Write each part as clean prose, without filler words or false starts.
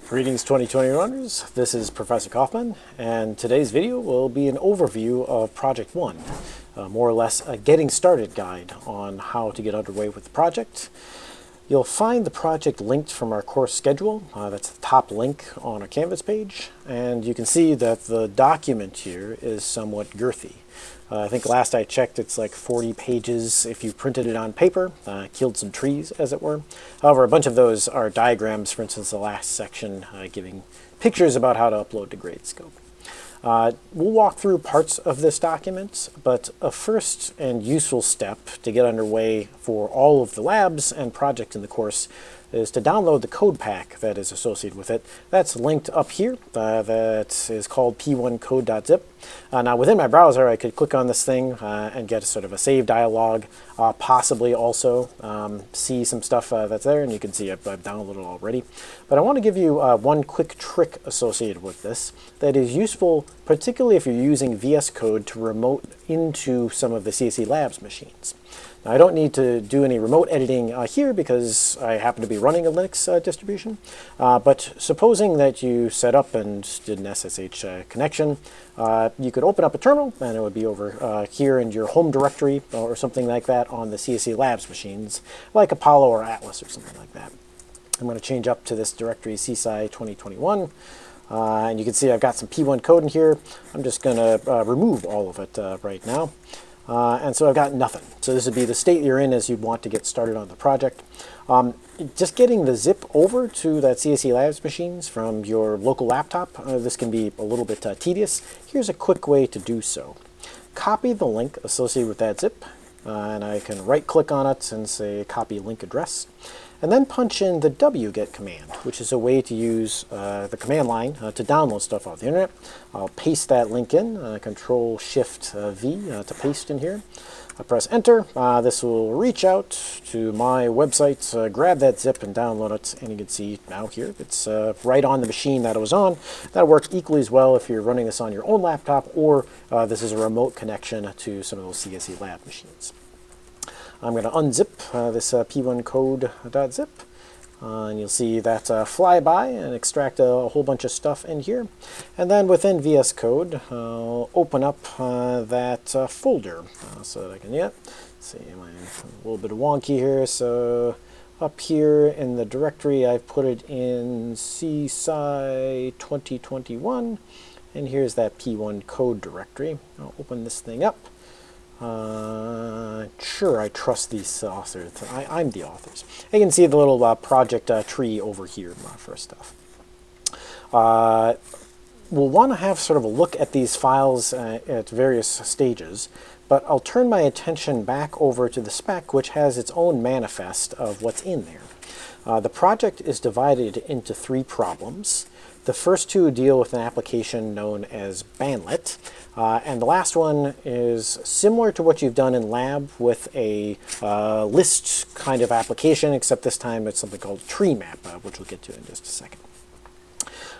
Greetings 2021ers, this is Professor Kaufman, and today's video will be an overview of Project 1, more or less a getting started guide on how to get underway with the project. You'll find the project linked from our course schedule. That's the top link on our Canvas page, and you can see that the document here is somewhat girthy. I think last I checked it's like 40 pages if you printed it on paper, killed some trees as it were. However, a bunch of those are diagrams, for instance the last section giving pictures about how to upload to Gradescope. We'll walk through parts of this document, but a first and useful step to get underway for all of the labs and projects in the course is to download the code pack that is associated with it. That's linked up here. That is called p1code.zip. Now within my browser I could click on this thing and get sort of a save dialog, possibly also see some stuff that's there, and you can see I've downloaded it already. But I want to give you one quick trick associated with this that is useful particularly if you're using VS Code to remote into some of the CSE Labs machines. Now, I don't need to do any remote editing here because I happen to be running a Linux distribution, but supposing that you set up and did an SSH connection, you could open up a terminal and it would be over here in your home directory or something like that on the CSE Labs machines, like Apollo or Atlas or something like that. I'm going to change up to this directory CSI 2021. And you can see I've got some P1 code in here. I'm just going to remove all of it right now. And so I've got nothing. So this would be the state you're in as you'd want to get started on the project. Just getting the zip over to that CSE Labs machines from your local laptop, this can be a little bit tedious. Here's a quick way to do so. Copy the link associated with that zip, and I can right click on it and say copy link address. And then punch in the wget command, which is a way to use the command line to download stuff off the internet. I'll paste that link in, Control-Shift-V to paste in here. I press enter. This will reach out to my website, grab that zip and download it, and you can see now here it's right on the machine that it was on. That'll work equally as well if you're running this on your own laptop or this is a remote connection to some of those CSE Lab machines. I'm going to unzip this p1code.zip, and you'll see that fly by and extract a whole bunch of stuff in here. And then within VS Code, I'll open up that folder so that I can, see, I'm a little bit wonky here. So up here in the directory, I've put it in CSI 2021, and here's that P1 code directory. I'll open this thing up. Sure, I trust these authors. I'm the authors. You can see the little project tree over here for stuff. We'll want to have sort of a look at these files at various stages, but I'll turn my attention back over to the spec, which has its own manifest of what's in there. The project is divided into 3 problems. The first 2 deal with an application known as Bandlet, and the last one is similar to what you've done in lab with a list kind of application, except this time it's something called tree map, which we'll get to in just a second.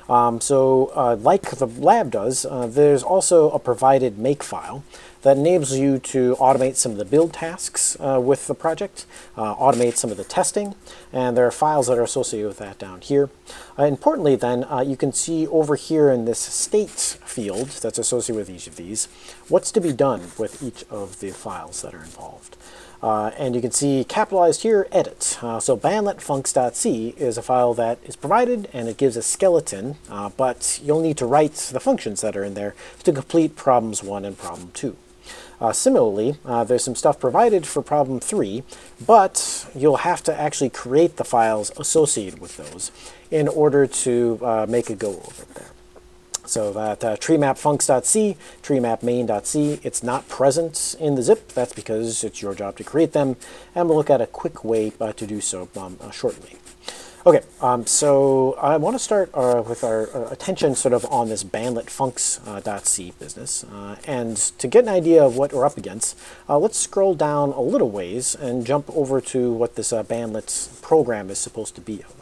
Like the lab does, there's also a provided makefile that enables you to automate some of the build tasks with the project, automate some of the testing, and there are files that are associated with that down here. Importantly then, you can see over here in this state field that's associated with each of these, what's to be done with each of the files that are involved. And you can see capitalized here, edit. So bandletfuncs.c is a file that is provided and it gives a skeleton, but you'll need to write the functions that are in there to complete problems 1 and problem 2. Similarly, there's some stuff provided for problem 3, but you'll have to actually create the files associated with those in order to make a go of it there. So that treemapfuncs.c, treemapmain.c, it's not present in the zip. That's because it's your job to create them, and we'll look at a quick way to do so shortly. Okay, so I want to start with our attention sort of on this bandletfuncs.c business, and to get an idea of what we're up against, let's scroll down a little ways and jump over to what this bandlet program is supposed to be about.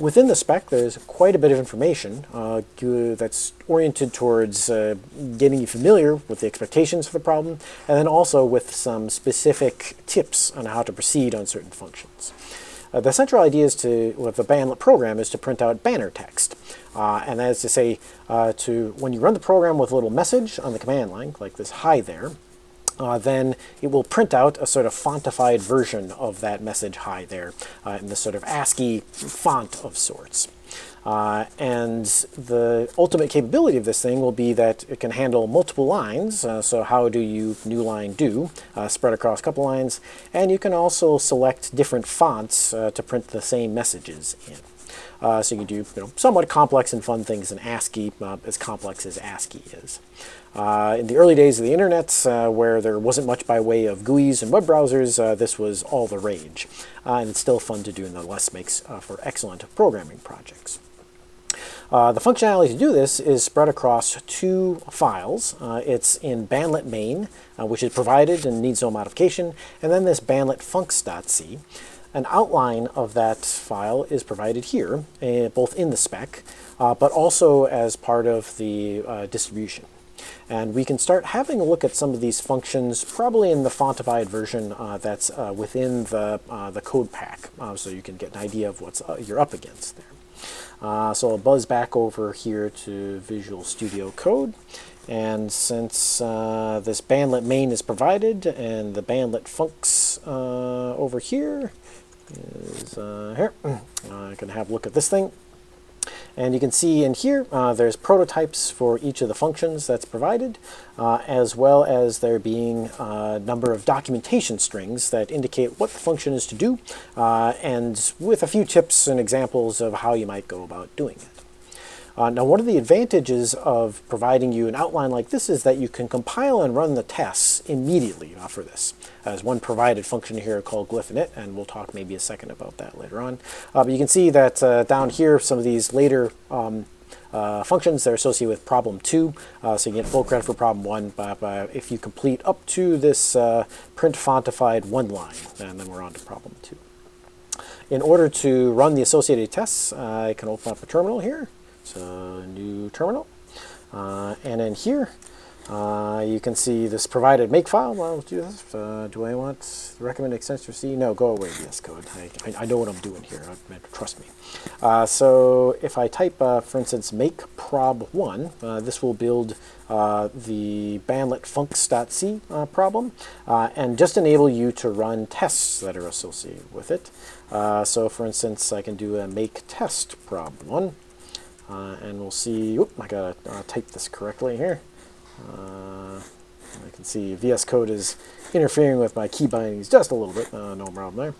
Within the spec, there's quite a bit of information that's oriented towards getting you familiar with the expectations for the problem, and then also with some specific tips on how to proceed on certain functions. The central idea is with the bandlet program is to print out banner text. And that is to say, when you run the program with a little message on the command line, like this hi there, then it will print out a sort of fontified version of that message hi there in this sort of ASCII font of sorts. And the ultimate capability of this thing will be that it can handle multiple lines. So how do you new line do, spread across a couple lines, and you can also select different fonts to print the same messages in. So you can do somewhat complex and fun things in ASCII, as complex as ASCII is. In the early days of the internet, where there wasn't much by way of GUIs and web browsers, this was all the rage. And it's still fun to do, and nonetheless makes for excellent programming projects. The functionality to do this is spread across two files. It's in bandlet main, which is provided and needs no modification, and then this bandlet funcs.c. An outline of that file is provided here, both in the spec, but also as part of the distribution. And we can start having a look at some of these functions, probably in the fontified version that's within the code pack, so you can get an idea of what you're up against there. So I'll buzz back over here to Visual Studio Code, and since this bandlet main is provided and the bandlet funcs over here is here, I can have a look at this thing. And you can see in here there's prototypes for each of the functions that's provided, as well as there being a number of documentation strings that indicate what the function is to do, and with a few tips and examples of how you might go about doing it. Now, one of the advantages of providing you an outline like this is that you can compile and run the tests immediately for this. There's one provided function here called glyphinit, and we'll talk maybe a second about that later on. But you can see that down here, some of these later functions that are associated with problem 2, so you get full credit for problem 1 if you complete up to this print fontified one line, and then we're on to problem 2. In order to run the associated tests, I can open up a terminal here. So new terminal, and in here you can see this provided makefile. Well, let's do this. Do I want the recommended extension for C? No, go away, VS Code. I know what I'm doing here. Trust me. So if I type, for instance, make prob1, this will build the bandlet funcs.c problem and just enable you to run tests that are associated with it. So for instance, I can do a make test prob1. And we'll see, I gotta type this correctly here. I can see VS Code is interfering with my key bindings just a little bit, no problem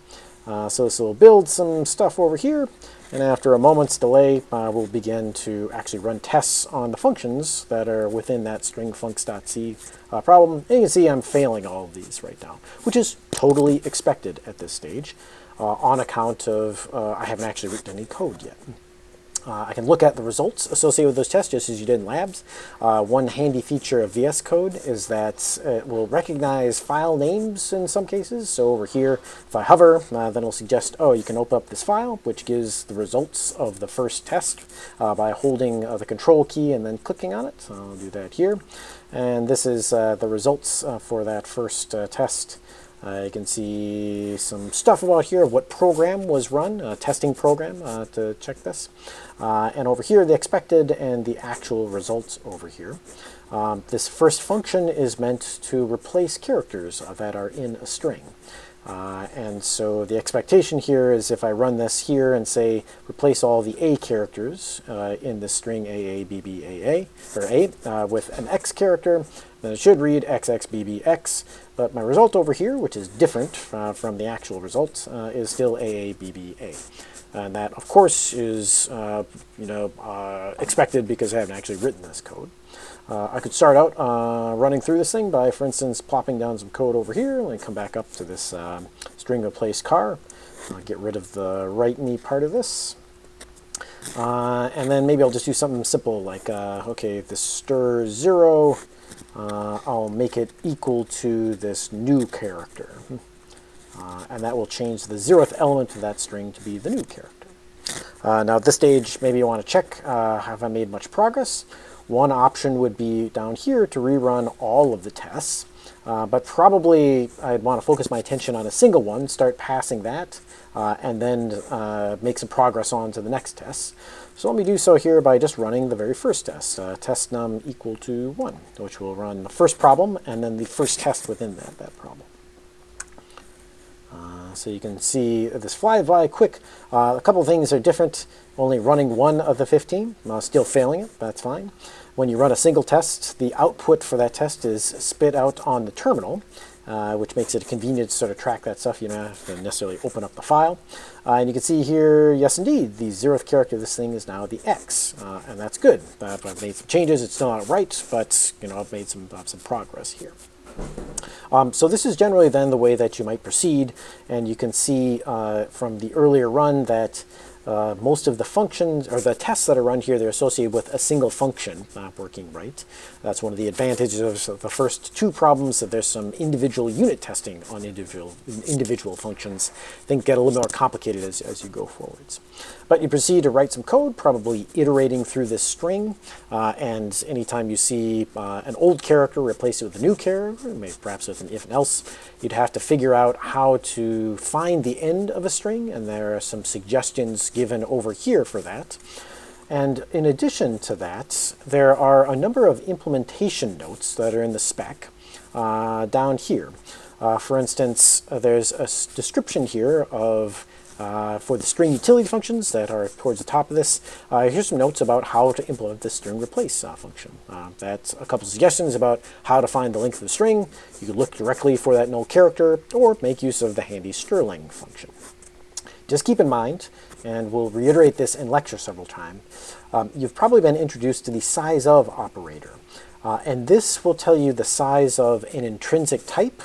there. So this will build some stuff over here, and after a moment's delay, we'll begin to actually run tests on the functions that are within that string funcs.c problem. And you can see I'm failing all of these right now, which is totally expected at this stage on account of I haven't actually written any code yet. I can look at the results associated with those tests just as you did in labs. One handy feature of VS Code is that it will recognize file names in some cases. So over here, if I hover, then it'll suggest, oh, you can open up this file, which gives the results of the first test by holding the control key and then clicking on it. So I'll do that here. And this is the results for that first test. You can see some stuff about here of what program was run, a testing program to check this. And over here, the expected and the actual results over here. This first function is meant to replace characters that are in a string. And so the expectation here is if I run this here and say replace all the A characters in the string AABBAA, or A, with an X character, then it should read XXBBX, but my result over here, which is different from the actual result, is still AABBA. And that, of course, is expected because I haven't actually written this code. I could start out running through this thing by, for instance, plopping down some code over here, and then come back up to this string replace car. Get rid of the write me part of this. And then maybe I'll just do something simple like, okay, the stir 0, I'll make it equal to this new character. And that will change the 0th element of that string to be the new character. Now at this stage, maybe you want to check, have I made much progress? One option would be down here to rerun all of the tests. but probably I'd want to focus my attention on a single one, start passing that, and then make some progress on to the next test. So let me do so here by just running the very first test, test num equal to 1, which will run the first problem and then the first test within that problem. So you can see this fly by quick. A couple of things are different. Only running one of the 15, still failing it, that's fine. When you run a single test, the output for that test is spit out on the terminal, which makes it convenient to sort of track that stuff. You don't have to necessarily open up the file. And you can see here, yes indeed, the 0th character of this thing is now the X, and that's good. I've made some changes. It's still not right, but I've made some progress here. So this is generally then the way that you might proceed, and you can see from the earlier run that most of the functions, or the tests that are run here, they're associated with a single function working right. That's one of the advantages of the first two problems, that there's some individual unit testing on individual functions. Things get a little more complicated as you go forwards. But you proceed to write some code, probably iterating through this string, and anytime you see an old character, replace it with a new character, maybe perhaps with an if and else. You'd have to figure out how to find the end of a string, and there are some suggestions given over here for that. And in addition to that, there are a number of implementation notes that are in the spec down here. For instance, there's a description here of for the string utility functions that are towards the top of this. Here's some notes about how to implement this string replace function. That's a couple of suggestions about how to find the length of the string. You could look directly for that null character, or make use of the handy Sterling function. Just keep in mind, and we'll reiterate this in lecture several times, you've probably been introduced to the size of operator. And this will tell you the size of an intrinsic type,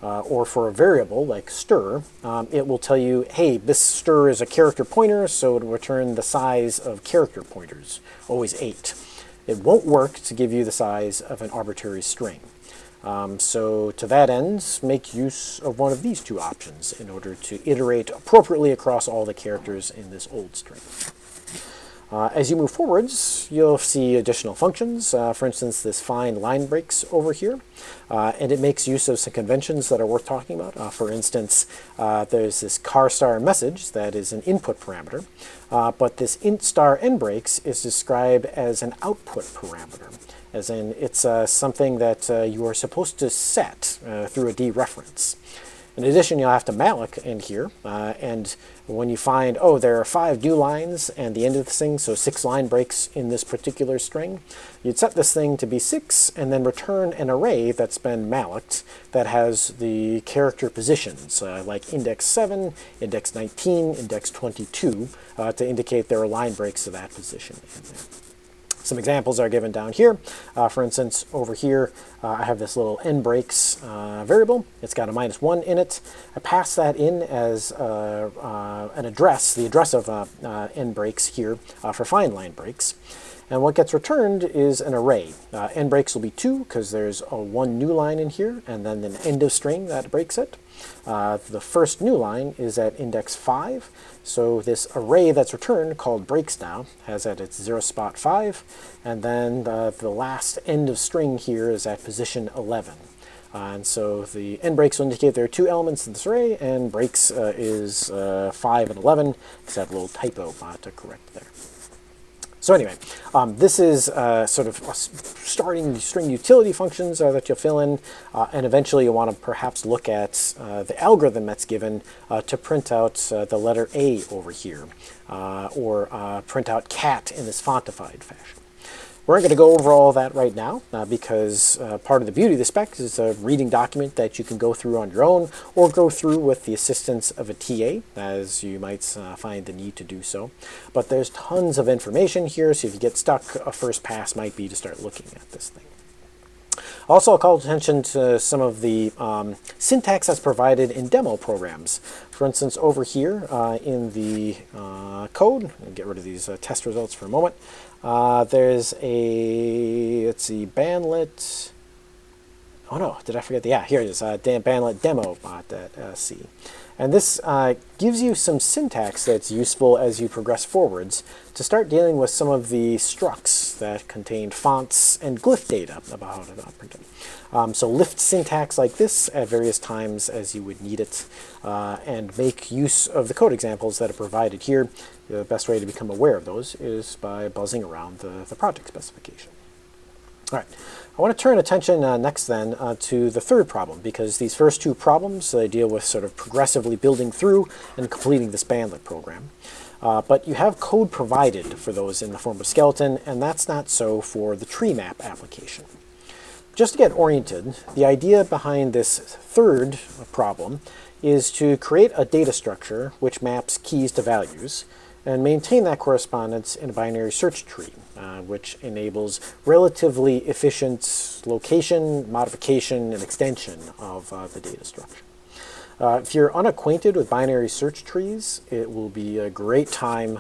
or for a variable like stir, it will tell you, hey, this stir is a character pointer, so it'll return the size of character pointers, always 8. It won't work to give you the size of an arbitrary string. So to that end, make use of one of these two options in order to iterate appropriately across all the characters in this old string. As you move forwards, you'll see additional functions, for instance, this find line breaks over here, and it makes use of some conventions that are worth talking about. For instance, there's this char star message that is an input parameter, but this int star n breaks is described as an output parameter, as in it's something that you are supposed to set through a dereference. In addition, you'll have to malloc in here, and when you find, oh, there are 5 new lines and the end of this thing, so 6 line breaks in this particular string, you'd set this thing to be 6 and then return an array that's been malloced that has the character positions, like index 7, index 19, index 22, to indicate there are line breaks to that position in there. Some examples are given down here. For instance, over here, I have this little n breaks variable. It's got a -1 in it. I pass that in as an address, the address of n breaks here for find line breaks. And what gets returned is an array. N breaks will be 2 because there's one new line in here, and then an end of string that breaks it. The first new line is at index 5, so this array that's returned, called breaks now, has at its 0 spot 5, and then the last end of string here is at position 11. And so the n breaks will indicate there are 2 elements in this array, and breaks is 5 and 11, except a little typo to correct there. So anyway, this is sort of starting string utility functions that you'll fill in, and eventually you'll want to perhaps look at the algorithm that's given to print out the letter A over here, or print out cat in this fontified fashion. We're not going to go over all that right now because part of the beauty of the spec is a reading document that you can go through on your own or go through with the assistance of a TA, as you might find the need to do so. But there's tons of information here, so if you get stuck, a first pass might be to start looking at this thing. Also, I'll call attention to some of the syntax that's provided in demo programs. For instance, over here in the code, I'll get rid of these test results for a moment. There's a, let's see, bandlet oh no, did I forget yeah, here it is, bandlet demo.c. And this gives you some syntax that's useful as you progress forwards to start dealing with some of the structs that contain fonts and glyph data about how to print them. So lift syntax like this at various times as you would need it, and make use of the code examples that are provided here. The best way to become aware of those is by buzzing around the project specification. All right, I want to turn attention next then to the third problem, because these first two problems deal with sort of progressively building through and completing this bandlet program. But you have code provided for those in the form of skeleton, and that's not so for the tree map application. Just to get oriented, the idea behind this third problem is to create a data structure which maps keys to values and maintain that correspondence in a binary search tree, which enables relatively efficient location, modification, and extension of the data structure. If you're unacquainted with binary search trees, it will be a great time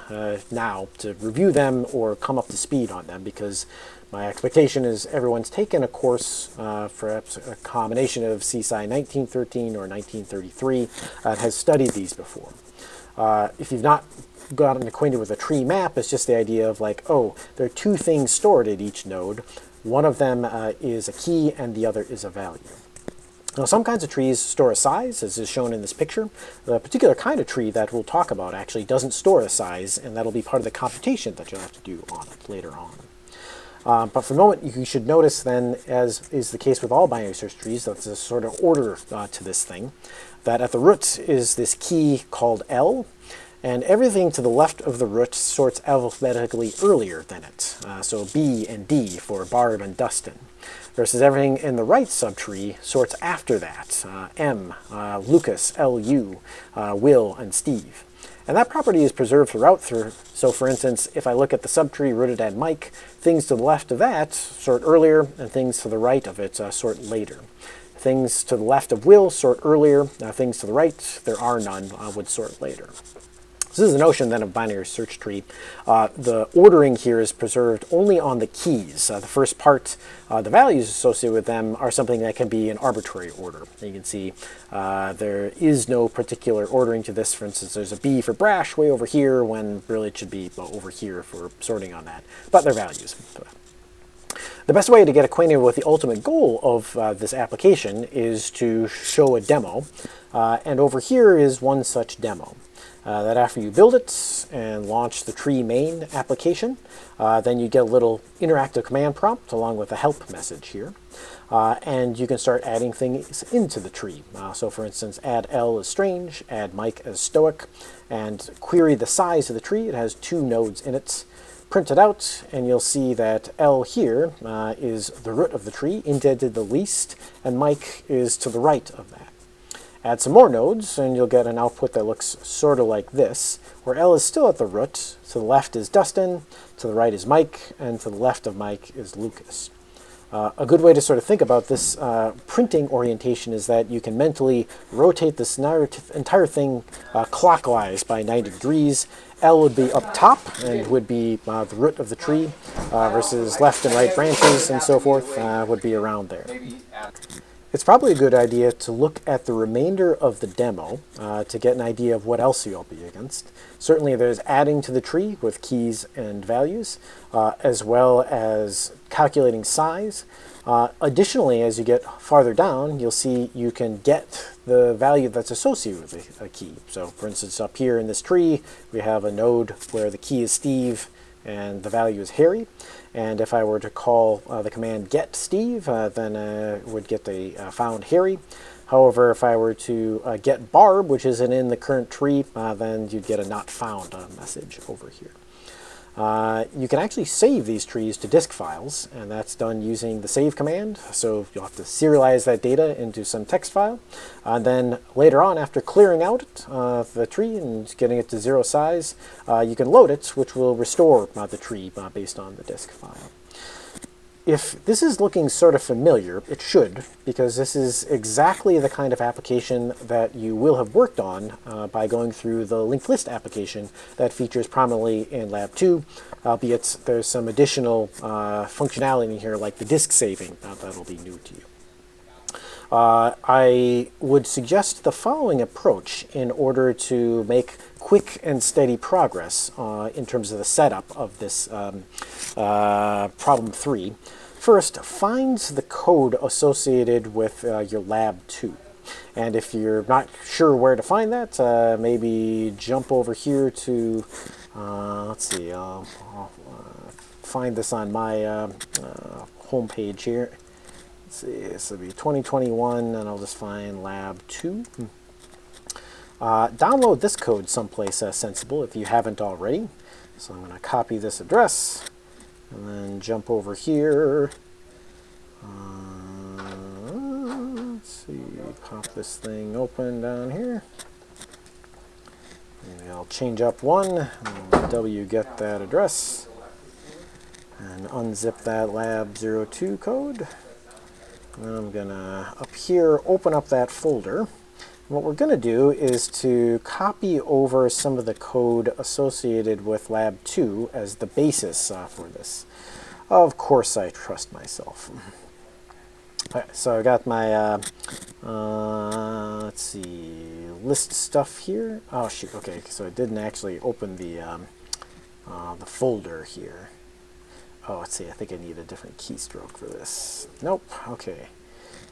now to review them or come up to speed on them, because my expectation is everyone's taken a course, perhaps a combination of CSI 1913 or 1933, has studied these before. If you've not gotten acquainted with a tree map, it's just the idea of like, oh, there are two things stored at each node. One of them is a key and the other is a value. Now, some kinds of trees store a size, as is shown in this picture. The particular kind of tree that we'll talk about actually doesn't store a size, and that'll be part of the computation that you'll have to do on it later on. But for the moment, you should notice then, as is the case with all binary search trees, that's a sort of order to this thing, that at the root is this key called L, and everything to the left of the root sorts alphabetically earlier than it. So B and D for Barb and Dustin. Versus everything in the right subtree sorts after that. M, Lucas, Lu, Will, and Steve. And that property is preserved throughout. So for instance, if I look at the subtree rooted at Mike, things to the left of that sort earlier, and things to the right of it sort later. Things to the left of Will sort earlier, things to the right, there are none, would sort later. So this is the notion then of binary search tree. The ordering here is preserved only on the keys. The first part, the values associated with them, are something that can be an arbitrary order. You can see there is no particular ordering to this. For instance, there's a B for brash way over here, when really it should be over here if we're sorting on that. But they're values. The best way to get acquainted with the ultimate goal of this application is to show a demo. And over here is one such demo. That after you build it and launch the tree main application, then you get a little interactive command prompt along with a help message here. And you can start adding things into the tree. So for instance, add L as strange, add Mike as stoic, and query the size of the tree. It has 2 nodes in it. Print it out, and you'll see that L here is the root of the tree, indented the least, and Mike is to the right of that. Add some more nodes, and you'll get an output that looks sort of like this, where L is still at the root. To the left is Dustin, to the right is Mike, and to the left of Mike is Lucas. A good way to sort of think about this printing orientation is that you can mentally rotate this entire thing clockwise by 90 degrees. L would be up top and would be the root of the tree, versus left and right branches and so forth would be around there. It's probably a good idea to look at the remainder of the demo to get an idea of what else you'll be against. Certainly there's adding to the tree with keys and values, as well as calculating size. Additionally, as you get farther down, you'll see you can get the value that's associated with a key. So for instance, up here in this tree, we have a node where the key is Steve and the value is Harry. And if I were to call the command get Steve, then it would get the found Harry. However, if I were to get Barb, which isn't in the current tree, then you'd get a not found message over here. You can actually save these trees to disk files, and that's done using the save command. So you'll have to serialize that data into some text file. And then later on, after clearing out the tree and getting it to 0 size, you can load it, which will restore the tree based on the disk file. If this is looking sort of familiar, it should, because this is exactly the kind of application that you will have worked on by going through the linked list application that features prominently in Lab 2, albeit there's some additional functionality in here like the disk saving that'll be new to you. I would suggest the following approach in order to make quick and steady progress in terms of the setup of this problem 3. First, find the code associated with your lab 2. And if you're not sure where to find that, maybe jump over here to, let's see, I'll find this on my home page here. Let's see, this will be 2021, and I'll just find lab 2. Download this code someplace sensible if you haven't already. So I'm going to copy this address, and then jump over here. Let's see, pop this thing open down here. Maybe I'll change up one, and wget that address, and unzip that lab 02 code. And I'm going to, up here, open up that folder. What we're going to do is to copy over some of the code associated with lab 2 as the basis for this. Of course I trust myself. Okay, so I got my, let's see, list stuff here. Oh shoot, okay, so it didn't actually open the folder here. Oh, let's see, I think I need a different keystroke for this. Nope, okay.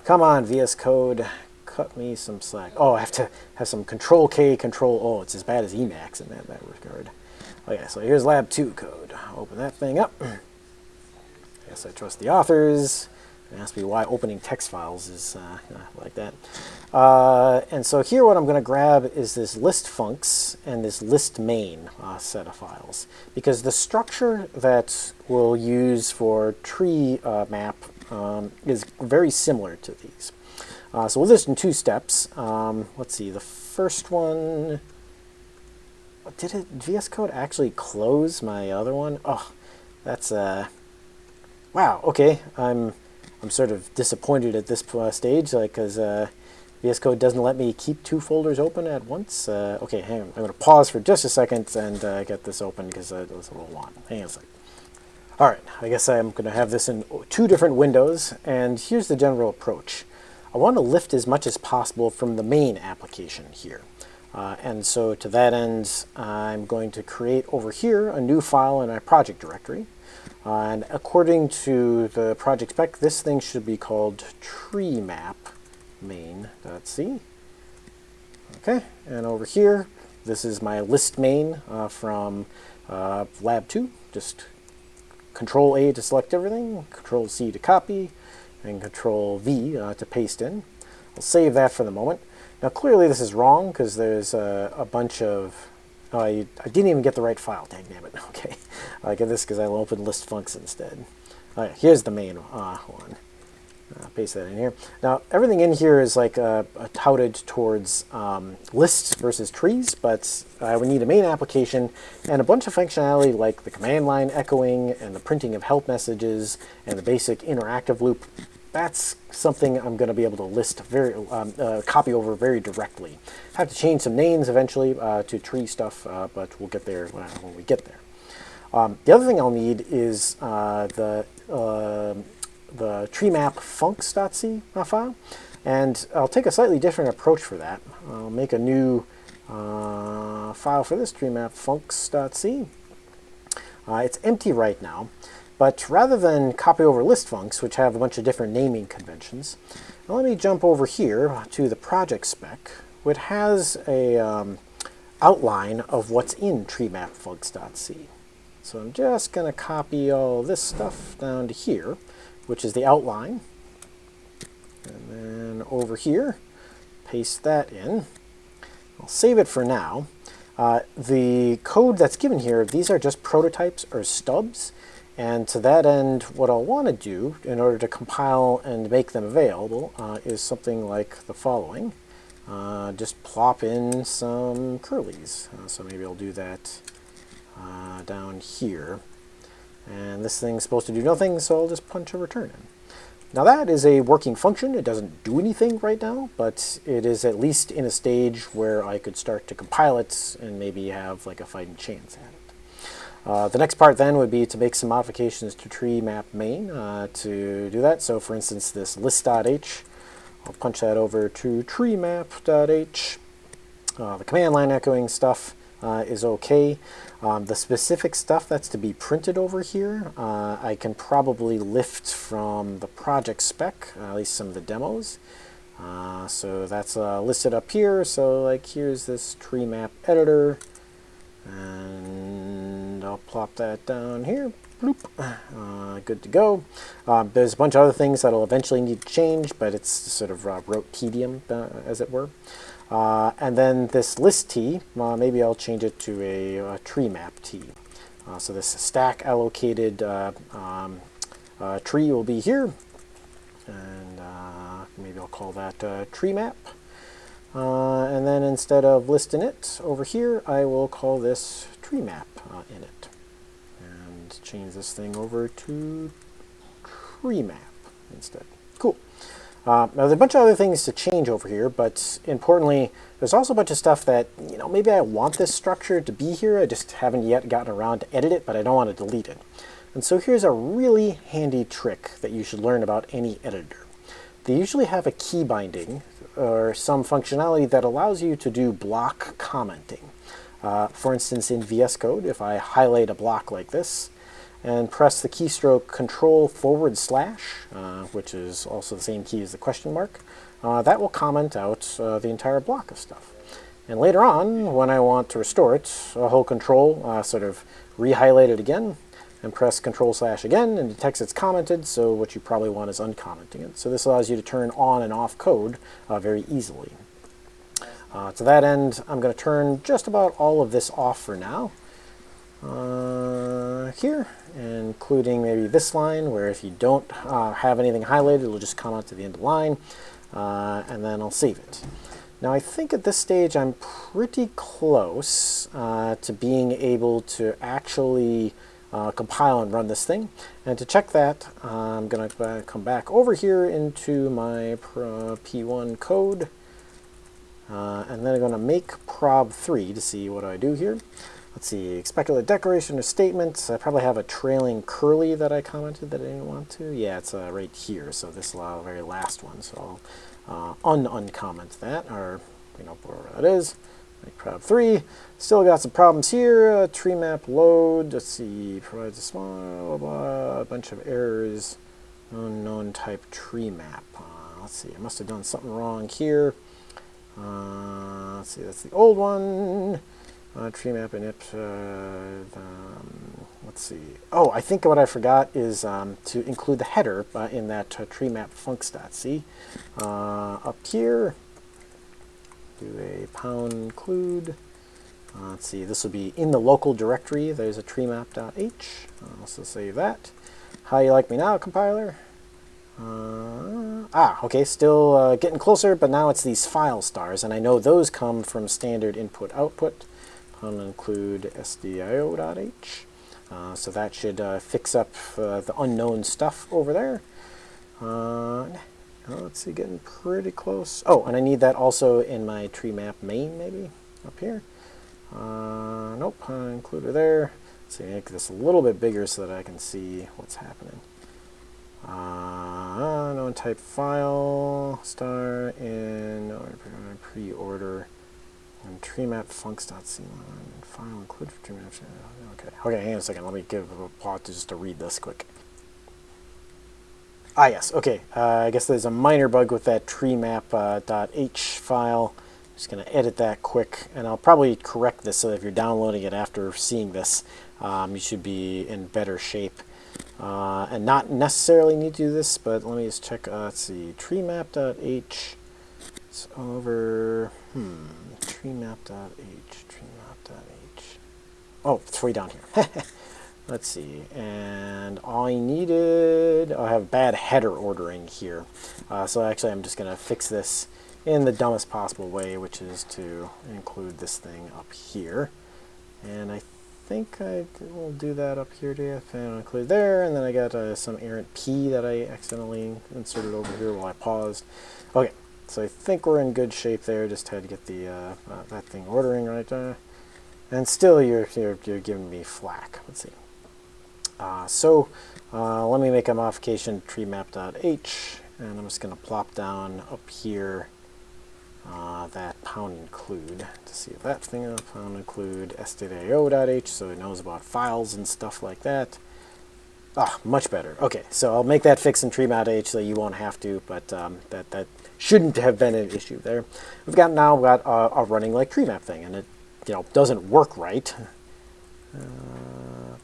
Come on, VS Code, cut me some slack. Oh, I have to have some Control K, Control O. It's as bad as Emacs in that regard. Okay, so here's lab 2 code. Open that thing up. Yes, I trust the authors. It asks me why opening text files is like that. And so here what I'm going to grab is this list funcs and this list main set of files. Because the structure that we'll use for tree map is very similar to these. So we'll do this in 2 steps. Let's see, the first one, did VS Code actually close my other one? Oh, that's, wow, okay. I'm sort of disappointed at this stage, because VS Code doesn't let me keep 2 folders open at once. Okay, hang on. I'm going to pause for just a second and get this open because it was a little long. Hang on a second. All right, I guess I'm going to have this in 2 different windows, and here's the general approach. I want to lift as much as possible from the main application here. And so to that end, I'm going to create over here a new file in my project directory. And according to the project spec, this thing should be called treemap main.c. Okay, and over here, this is my list main from lab 2. Just Control A to select everything, Control C to copy, and Control V to paste in. I'll save that for the moment. Now clearly this is wrong because there's a bunch of, oh, I didn't even get the right file, dang damn it. Okay, I get this because I'll open list funcs instead. All right, here's the main one. Paste that in here. Now everything in here is like touted towards lists versus trees, but we need a main application and a bunch of functionality like the command line echoing and the printing of help messages and the basic interactive loop. That's something I'm going to be able to list copy over very directly. I have to change some names eventually to tree stuff, but we'll get there when we get there. The other thing I'll need is the treemap funcs.c file, and I'll take a slightly different approach for that. I'll make a new file for this treemap funcs.c. It's empty right now. But rather than copy over list funcs, which have a bunch of different naming conventions, let me jump over here to the project spec, which has a outline of what's in treemap funcs.c. So I'm just going to copy all this stuff down to here, which is the outline. And then over here, paste that in. I'll save it for now. The code that's given here, these are just prototypes or stubs. And to that end, what I'll want to do in order to compile and make them available is something like the following. Just plop in some curlies. So maybe I'll do that down here. And this thing's supposed to do nothing, so I'll just punch a return in. Now that is a working function. It doesn't do anything right now, but it is at least in a stage where I could start to compile it and maybe have like a fighting chance at it. The next part then would be to make some modifications to treemap main to do that. So for instance, this list.h, I'll punch that over to treemap.h. The command line echoing stuff is okay. The specific stuff that's to be printed over here, I can probably lift from the project spec, at least some of the demos. So that's listed up here. So like here's this tree map editor, and I'll plop that down here. Bloop. Good to go. There's a bunch of other things that'll eventually need to change, but it's sort of rote tedium, as it were. And then this list T, maybe I'll change it to a tree map T. So this stack allocated tree will be here, and maybe I'll call that tree map. And then instead of listing it over here, I will call this tree map in it. And change this thing over to tree map instead. Cool. Now there's a bunch of other things to change over here, but importantly, there's also a bunch of stuff that, maybe I want this structure to be here. I just haven't yet gotten around to edit it, but I don't want to delete it. And so here's a really handy trick that you should learn about any editor. They usually have a key binding or some functionality that allows you to do block commenting. For instance, in VS Code, if I highlight a block like this and press the keystroke Control/, which is also the same key as the question mark, that will comment out the entire block of stuff. And later on, when I want to restore it, I'll hold Control, sort of re-highlight it again, and press Control/ again, and detects it's commented, so what you probably want is uncommenting it. So this allows you to turn on and off code very easily. To that end, I'm going to turn just about all of this off for now. Here, including maybe this line, where if you don't have anything highlighted, it'll just comment to the end of the line, and then I'll save it. Now I think at this stage I'm pretty close to being able to actually compile and run this thing. And to check that, I'm going to come back over here into my P1 code, and then I'm going to make prob3 to see what I do here. Let's see, expected declaration or statement. I probably have a trailing curly that I commented that I didn't want to. Yeah, it's right here, so this is the very last one. So I'll uncomment that, or wherever that is. Make prob3. Still got some problems here. Tree map load. Let's see, provides a small a bunch of errors. Unknown type tree map. Let's see, I must have done something wrong here. Let's see, that's the old one. Tree map and it. Let's see. Oh, I think what I forgot is to include the header in that tree map funcs.c. Up here, do a pound include. Let's see, this will be in the local directory. There's a treemap.h. So save that. How you like me now, compiler? Okay, still getting closer, but now it's these file stars, and I know those come from standard input-output. Pound include sdio.h. So that should fix up the unknown stuff over there. Let's see, getting pretty close. Oh, and I need that also in my tree map main, maybe, up here. Nope, included there. Let's see, make this a little bit bigger so that I can see what's happening. Known type file, star in pre-order, and tree map funcs.c file include for tree map. Okay, hang on a second. Let me give a pause just to read this quick. Yes, okay. I guess there's a minor bug with that treemap.h file. I'm just going to edit that quick, and I'll probably correct this so that if you're downloading it after seeing this, you should be in better shape. And not necessarily need to do this, but let me just check. Let's see, treemap.h. It's over. Treemap.h. Oh, it's way down here. Let's see, and I have bad header ordering here. So actually I'm just going to fix this in the dumbest possible way, which is to include this thing up here. And I think I will do that up here too. And include there, and then I got some errant P that I accidentally inserted over here while I paused. Okay, so I think we're in good shape there. Just had to get the that thing ordering right there. And still you're giving me flack. Let's see. Let me make a modification to treemap.h, and I'm just going to plop down up here that pound include to see if that thing up, pound include stdio.h, so it knows about files and stuff like that. Ah, much better. Okay, so I'll make that fix in tree.h so you won't have to, but that shouldn't have been an issue there. We've got a running like tree map thing, and it doesn't work right.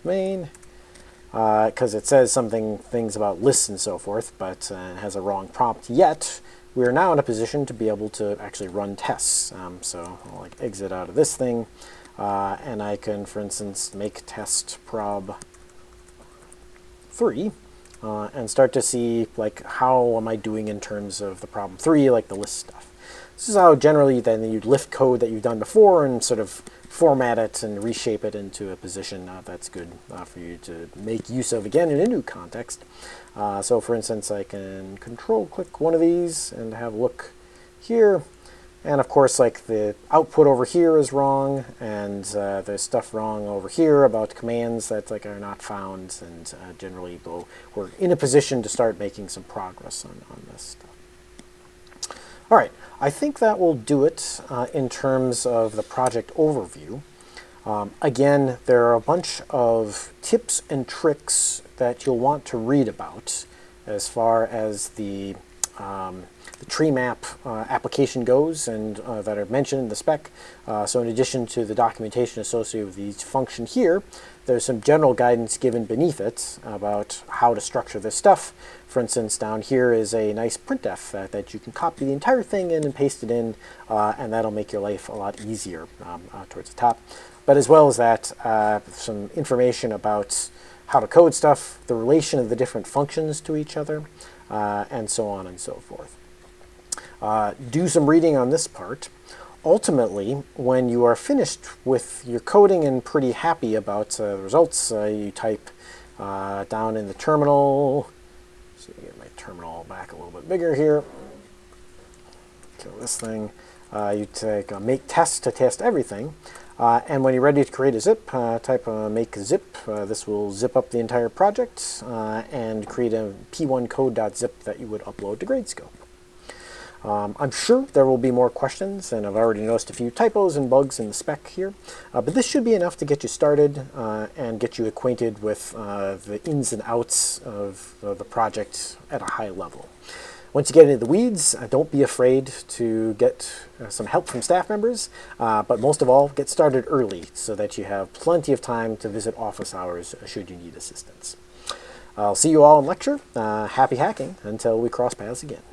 Main, because it says things about lists and so forth, but it has a wrong prompt. Yet we are now in a position to be able to actually run tests. So I'll like exit out of this thing, and I can, for instance, make test prob 3 and start to see like how am I doing in terms of the problem 3, like the list stuff. This is how generally then you'd lift code that you've done before and sort of format it and reshape it into a position that's good for you to make use of again in a new context. So for instance, I can control click one of these and have a look here. And of course, like the output over here is wrong, and there's stuff wrong over here about commands that like are not found, and generally we're in a position to start making some progress on this stuff. All right, I think that will do it in terms of the project overview. Again, there are a bunch of tips and tricks that you'll want to read about as far as the tree map application goes, and that are mentioned in the spec. So in addition to the documentation associated with each function here, there's some general guidance given beneath it about how to structure this stuff. For instance, down here is a nice printf that you can copy the entire thing in and paste it in, and that'll make your life a lot easier towards the top. But as well as that, some information about how to code stuff, the relation of the different functions to each other, and so on and so forth. Do some reading on this part. Ultimately, when you are finished with your coding and pretty happy about the results, you type down in the terminal. So get my terminal back a little bit bigger here. Kill this thing. You take make test to test everything. And when you're ready to create a zip, type make zip. This will zip up the entire project and create a p1code.zip that you would upload to Gradescope. I'm sure there will be more questions, and I've already noticed a few typos and bugs in the spec here, but this should be enough to get you started and get you acquainted with the ins and outs of the project at a high level. Once you get into the weeds, don't be afraid to get some help from staff members, but most of all, get started early so that you have plenty of time to visit office hours should you need assistance. I'll see you all in lecture. Happy hacking until we cross paths again.